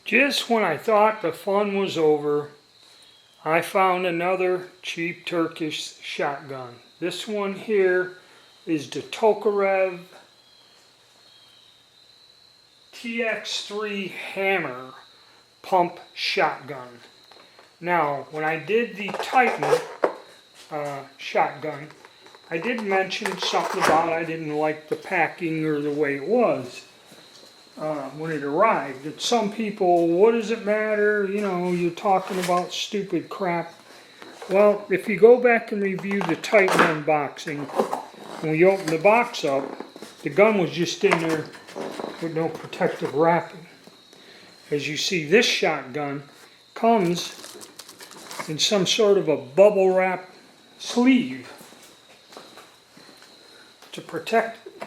Just when I thought the fun was over, I found another cheap Turkish shotgun. This one here is the Tokarev TX3 Hammer pump shotgun. Now, when I did the Titan shotgun, I did mention something about I didn't like the packing or the way it was when it arrived. That some people, what does it matter? You know, you're talking about stupid crap. Well, if you go back and review the Titan unboxing, when we opened the box up, the gun was just in there with no protective wrapping. As you see, this shotgun comes in some sort of a bubble wrap sleeve to protect it.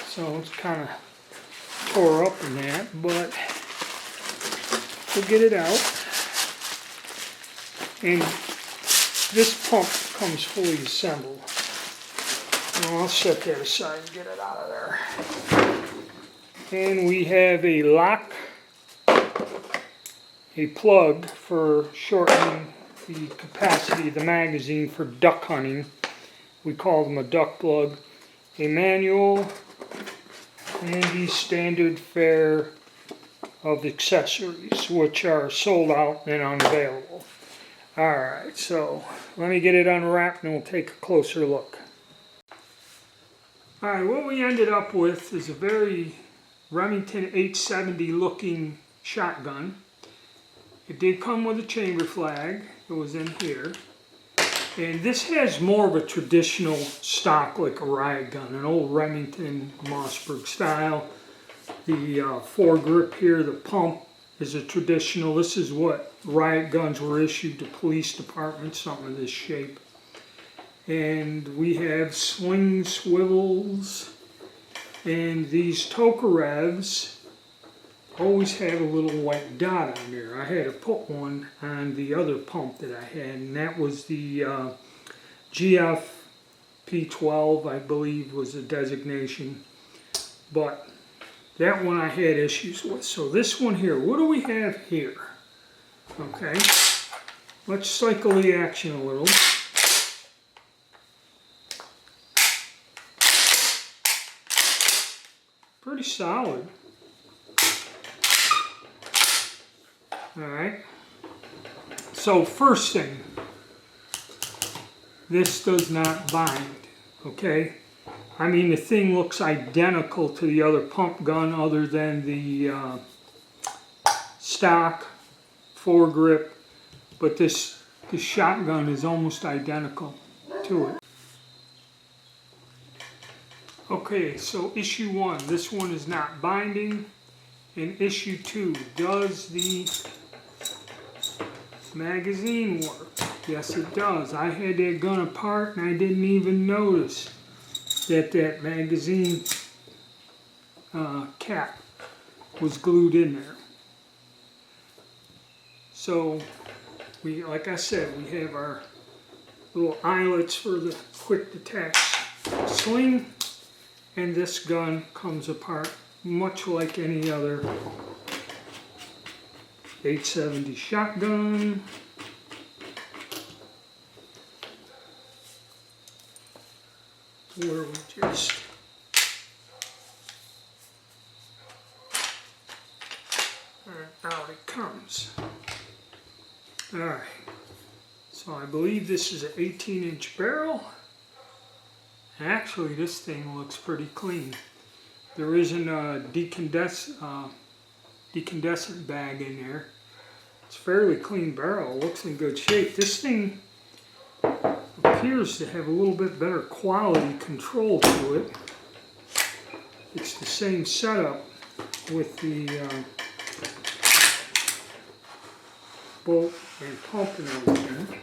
So it's kind of tore up in that, but we'll get it out. And this pump comes fully assembled. And I'll set that aside and get it out of there. And we have a lock, a plug for shortening the capacity of the magazine for duck hunting. We call them a duck plug. A manual, and the standard fare of accessories, which are sold out and unavailable. Alright, so let me get it unwrapped and we'll take a closer look. Alright, what we ended up with is a very Remington 870 looking shotgun. It did come with a chamber flag. It was in here. And this has more of a traditional stock, like a riot gun, an old Remington Mossberg style. The foregrip here, the pump, is a traditional. This is what riot guns were issued to police departments, something of this shape. And we have swing swivels, and these Tokarevs always have a little white dot on there. I had to put one on the other pump that I had, and that was the GF P12, I believe was the designation. But that one I had issues with. So this one here, what do we have here? Okay, let's cycle the action a little. Pretty solid. Alright, so first thing, this does not bind, okay? I mean, the thing looks identical to the other pump gun other than the stock foregrip, but this shotgun is almost identical to it. Okay, so issue 1, this one is not binding. And issue 2, does the magazine work? Yes, it does. I had that gun apart and I didn't even notice that that magazine cap was glued in there. So, like I said, we have our little eyelets for the quick detach sling, and this gun comes apart much like any other 870 shotgun. Where we just out it comes. Alright, so I believe this is an 18-inch barrel. Actually, this thing looks pretty clean. There isn't a decandescent bag in there. It's a fairly clean barrel, looks in good shape. This thing appears to have a little bit better quality control to it. It's the same setup with the bolt and pump and everything.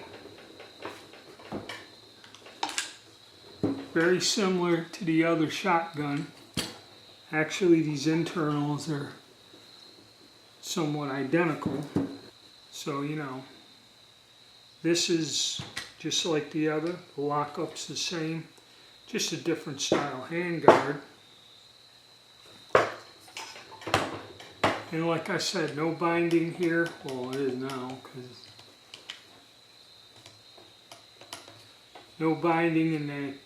Very similar to the other shotgun. Actually, these internals are somewhat identical. So, you know, this is just like the other. The lockup's the same, just a different style handguard. And like I said, no binding here. Well, it is now, because no binding in that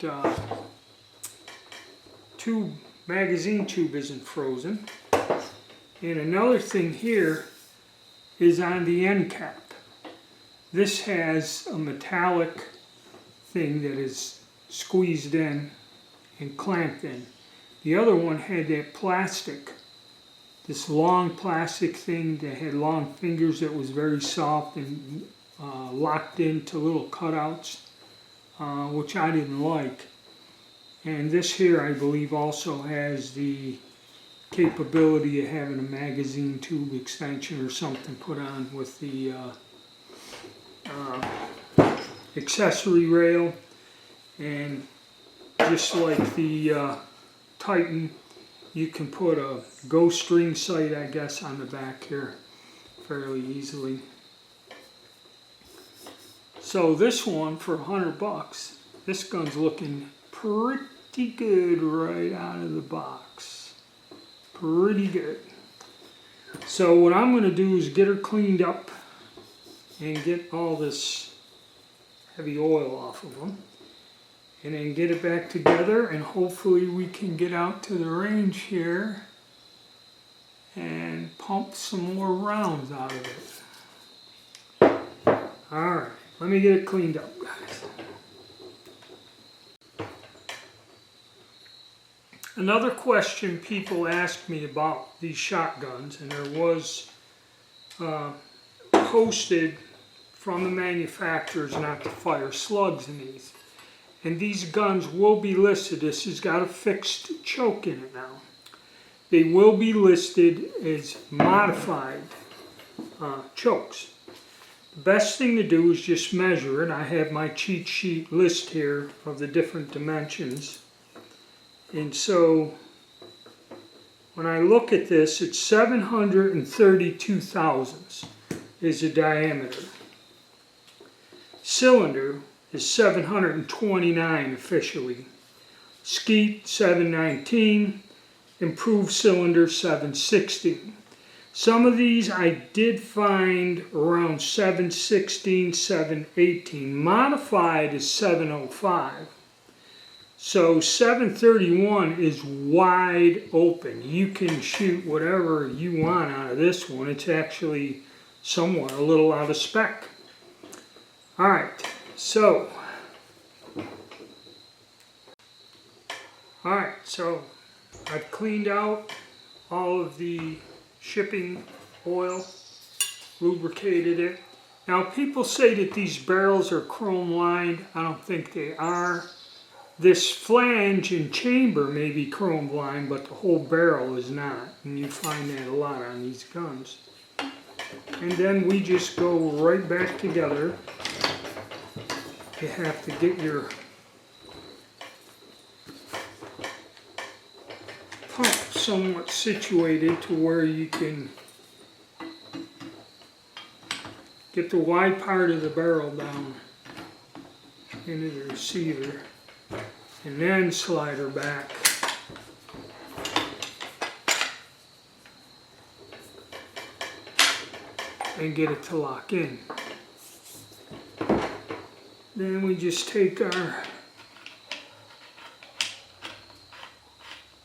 tube, magazine tube isn't frozen. And another thing here is on the end cap. This has a metallic thing that is squeezed in and clamped in. The other one had that plastic, this long plastic thing that had long fingers that was very soft and locked into little cutouts, which I didn't like. And this here, I believe, also has the capability of having a magazine tube extension or something put on with the accessory rail. And just like the Titan, you can put a ghost string sight, I guess, on the back here fairly easily. So this one for $100, this gun's looking pretty good right out of the box. Pretty good. So what I'm going to do is get her cleaned up and get all this heavy oil off of them, and then get it back together, and hopefully we can get out to the range here and pump some more rounds out of it. Alright, let me get it cleaned up, guys. Another question people ask me about these shotguns, and there was posted from the manufacturers not to fire slugs in these. And these guns will be listed. This has got a fixed choke in it now. They will be listed as modified chokes. The best thing to do is just measure it. I have my cheat sheet list here of the different dimensions. And so when I look at this, it's 732 thousandths is the diameter. Cylinder is 729 officially. Skeet 719, improved cylinder 716. Some of these I did find around 716, 718. Modified is 705. So 731 is wide open. You can shoot whatever you want out of this one. It's actually somewhat a little out of spec. Alright, so I've cleaned out all of the shipping oil, lubricated it. Now people say that these barrels are chrome lined. I don't think they are. This flange and chamber may be chrome lined, but the whole barrel is not. And you find that a lot on these guns. And then we just go right back together. You have to get your pump somewhat situated to where you can get the wide part of the barrel down into the receiver, and then slide her back. And get it to lock in. Then we just take our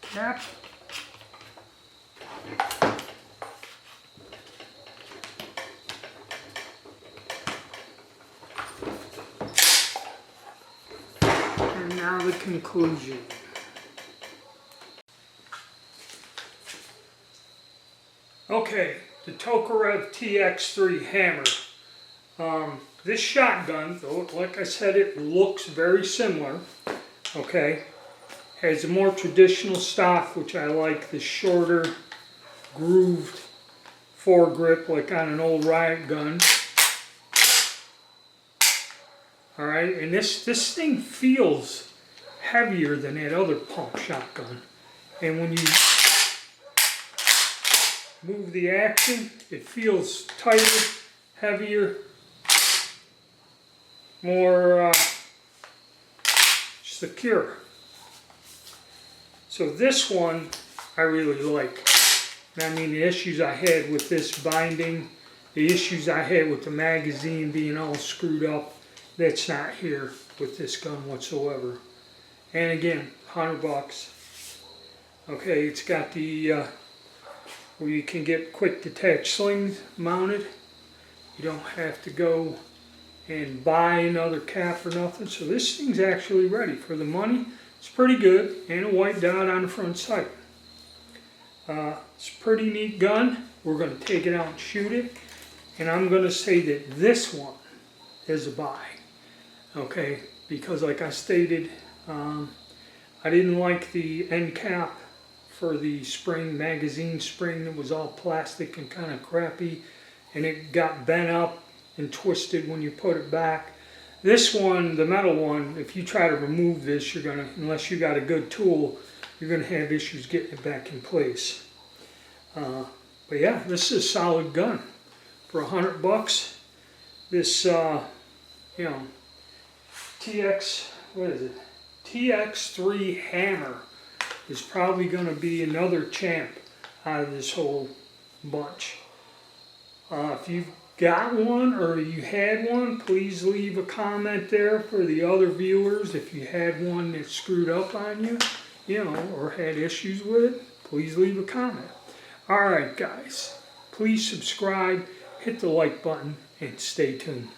cap, and now the conclusion. Okay, the Tokarev TX3 Hammer. This shotgun, though, like I said, it looks very similar, okay, has a more traditional stock, which I like, the shorter grooved foregrip like on an old riot gun. Alright, and this thing feels heavier than that other pump shotgun. And when you move the action, it feels tighter, heavier, more secure. So this one I really like. And I mean, the issues I had with this binding, the issues I had with the magazine being all screwed up, that's not here with this gun whatsoever. And again, $100. Okay, it's got the where you can get quick detach slings mounted. You don't have to go and buy another cap or nothing. So this thing's actually ready for the money. It's pretty good, and a white dot on the front sight. It's a pretty neat gun. We're going to take it out and shoot it, and I'm going to say that this one is a buy. Okay, because like I stated, I didn't like the end cap for the spring, magazine spring that was all plastic and kind of crappy, and it got bent up and twisted when you put it back. This one, the metal one, if you try to remove this, you're gonna, unless you got a good tool, you're gonna have issues getting it back in place. But yeah, this is a solid gun for $100. This, you know, TX3 Hammer is probably going to be another champ out of this whole bunch. If you've got one or you had one, please leave a comment there for the other viewers. If you had one that screwed up on you, you know, or had issues with it, please leave a comment. Alright guys, please subscribe, hit the like button, and stay tuned.